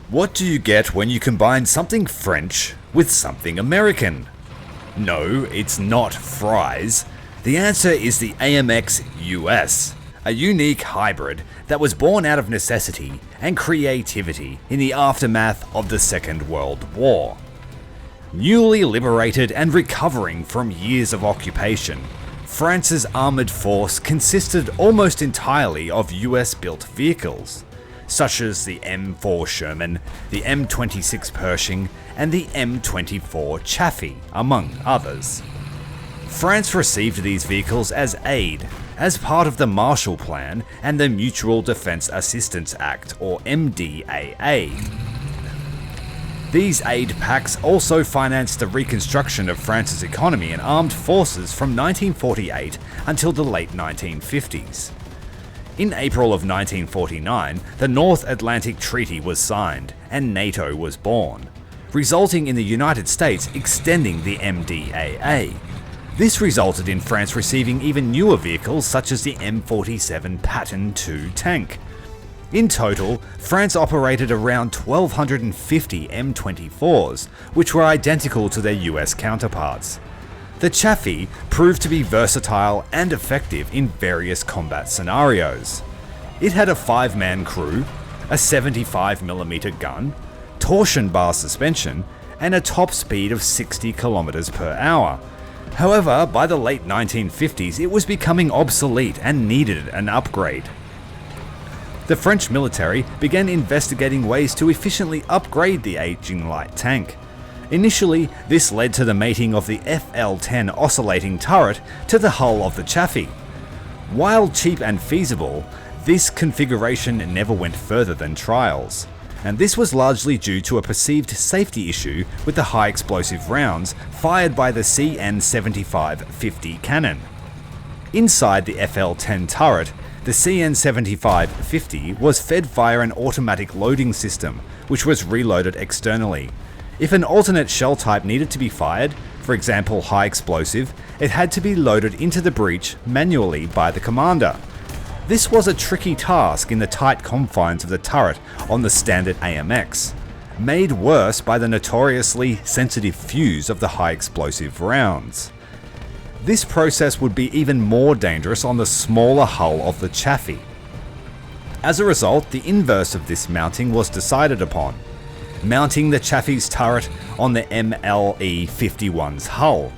What do you get when you combine something French with something American? No, it's not fries. The answer is the AMX-US, a unique hybrid that was born out of necessity and creativity in the aftermath of the Second World War. Newly liberated and recovering from years of occupation, France's armoured force consisted almost entirely of US-built vehicles, such as the M4 Sherman, the M26 Pershing, and the M24 Chaffee, among others. France received these vehicles as aid, as part of the Marshall Plan and the Mutual Defence Assistance Act, or MDAA. These aid packs also financed the reconstruction of France's economy and armed forces from 1948 until the late 1950s. In April of 1949, the North Atlantic Treaty was signed and NATO was born, resulting in the United States extending the MDAA. This resulted in France receiving even newer vehicles such as the M47 Patton II tank. In total, France operated around 1,250 M24s, which were identical to their US counterparts. The Chaffee proved to be versatile and effective in various combat scenarios. It had a 5-man crew, a 75mm gun, torsion bar suspension, and a top speed of 60 km per hour. However, by the late 1950s, it was becoming obsolete and needed an upgrade. The French military began investigating ways to efficiently upgrade the aging light tank. Initially, this led to the mating of the FL-10 oscillating turret to the hull of the Chaffee. While cheap and feasible, this configuration never went further than trials, and this was largely due to a perceived safety issue with the high explosive rounds fired by the CN-75-50 cannon. Inside the FL-10 turret, the CN-75-50 was fed via an automatic loading system, which was reloaded externally. If an alternate shell type needed to be fired, for example high explosive, it had to be loaded into the breech manually by the commander. This was a tricky task in the tight confines of the turret on the standard AMX, made worse by the notoriously sensitive fuse of the high explosive rounds. This process would be even more dangerous on the smaller hull of the Chaffee. As a result, the inverse of this mounting was decided upon, mounting the Chaffee's turret on the MLE-51's hull.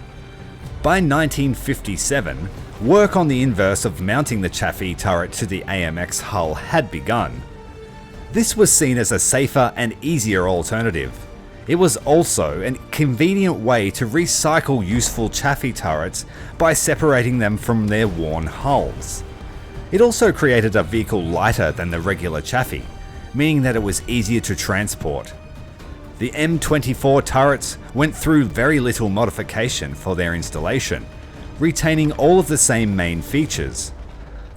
By 1957, work on the inverse of mounting the Chaffee turret to the AMX hull had begun. This was seen as a safer and easier alternative. It was also a convenient way to recycle useful Chaffee turrets by separating them from their worn hulls. It also created a vehicle lighter than the regular Chaffee, meaning that it was easier to transport. The M24 turrets went through very little modification for their installation, retaining all of the same main features.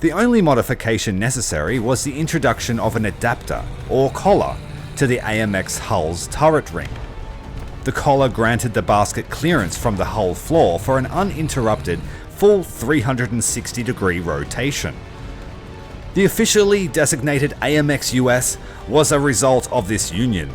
The only modification necessary was the introduction of an adapter, or collar, to the AMX hull's turret ring. The collar granted the basket clearance from the hull floor for an uninterrupted full 360-degree rotation. The officially designated AMX-US was a result of this union.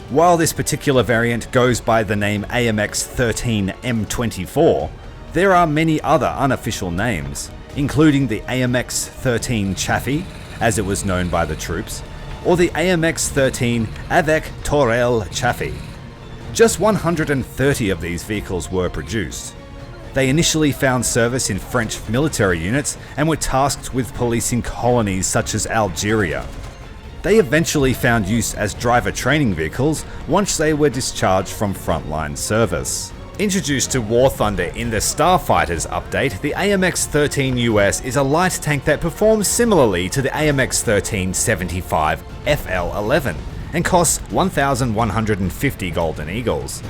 While this particular variant goes by the name AMX-13-M24, there are many other unofficial names, including the AMX-13 Chaffee, as it was known by the troops, or the AMX-13 avec Tyrael Chaffee. Just 130 of these vehicles were produced. They initially found service in French military units and were tasked with policing colonies such as Algeria. They eventually found use as driver training vehicles once they were discharged from frontline service. Introduced to War Thunder in the Starfighters update, the AMX-13 US is a light tank that performs similarly to the AMX-13-75 FL-11 and costs 1,150 Golden Eagles.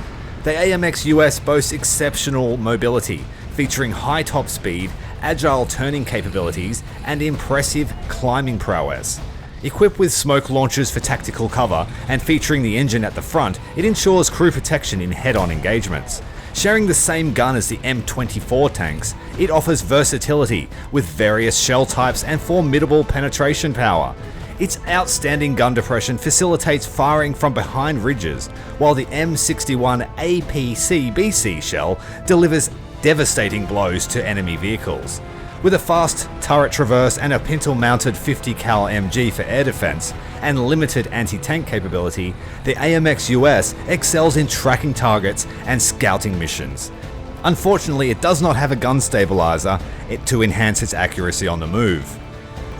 The AMX US boasts exceptional mobility, featuring high top speed, agile turning capabilities, and impressive climbing prowess. Equipped with smoke launchers for tactical cover and featuring the engine at the front, it ensures crew protection in head-on engagements. Sharing the same gun as the M24 tanks, it offers versatility with various shell types and formidable penetration power. Its outstanding gun depression facilitates firing from behind ridges, while the M61 APC-BC shell delivers devastating blows to enemy vehicles. With a fast turret traverse and a pintle-mounted 50 cal MG for air defense, and limited anti-tank capability, the AMX-US excels in tracking targets and scouting missions. Unfortunately, it does not have a gun stabilizer to enhance its accuracy on the move.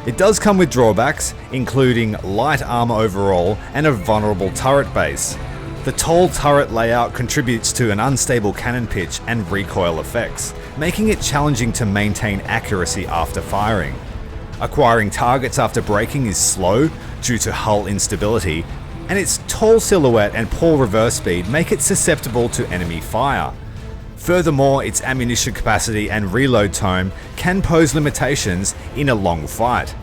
It does come with drawbacks, including light armor overall and a vulnerable turret base. The tall turret layout contributes to an unstable cannon pitch and recoil effects, making it challenging to maintain accuracy after firing. Acquiring targets after braking is slow due to hull instability, and its tall silhouette and poor reverse speed make it susceptible to enemy fire. Furthermore, its ammunition capacity and reload time can pose limitations in a long fight.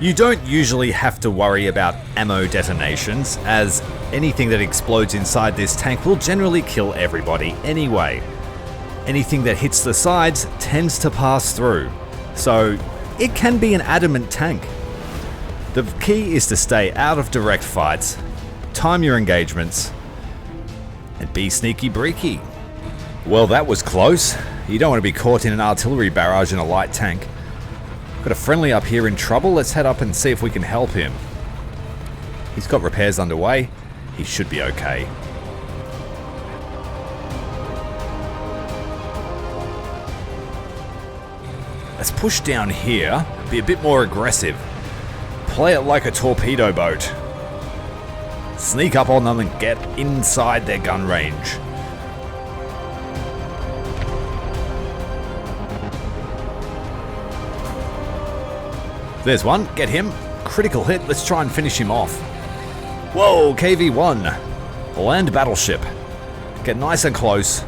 You don't usually have to worry about ammo detonations, as anything that explodes inside this tank will generally kill everybody anyway. Anything that hits the sides tends to pass through, so it can be an adamant tank. The key is to stay out of direct fights, time your engagements, and be sneaky breaky. Well, that was close. You don't want to be caught in an artillery barrage in a light tank. Got a friendly up here in trouble. Let's head up and see if we can help him. He's got repairs underway. He should be okay. Let's push down here, be a bit more aggressive. Play it like a torpedo boat. Sneak up on them and get inside their gun range. There's one, get him. Critical hit, let's try and finish him off. Whoa, KV-1. Land battleship. Get nice and close.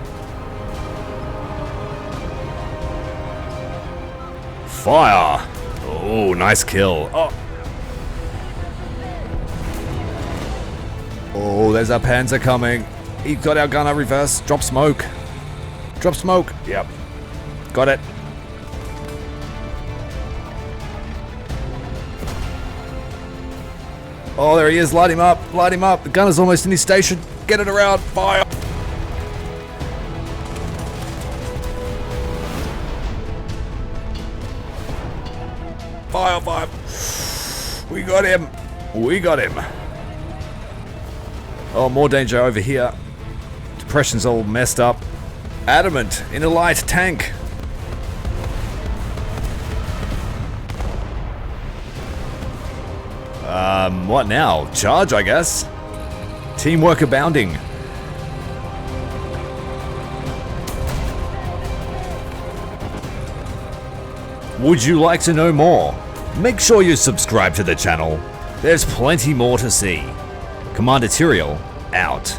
Fire! Oh, nice kill. Oh, there's our Panzer coming. He got our gunner reverse. Drop smoke. Drop smoke. Yep. Got it. Oh, there he is. Light him up. Light him up. The gunner's almost in his station. Get it around. Fire. Fire, fire. We got him. We got him. Oh, more danger over here. Depression's all messed up. Adamant in a light tank. What now? Charge, I guess? Teamwork abounding. Would you like to know more? Make sure you subscribe to the channel. There's plenty more to see. Commander Tyrael, out.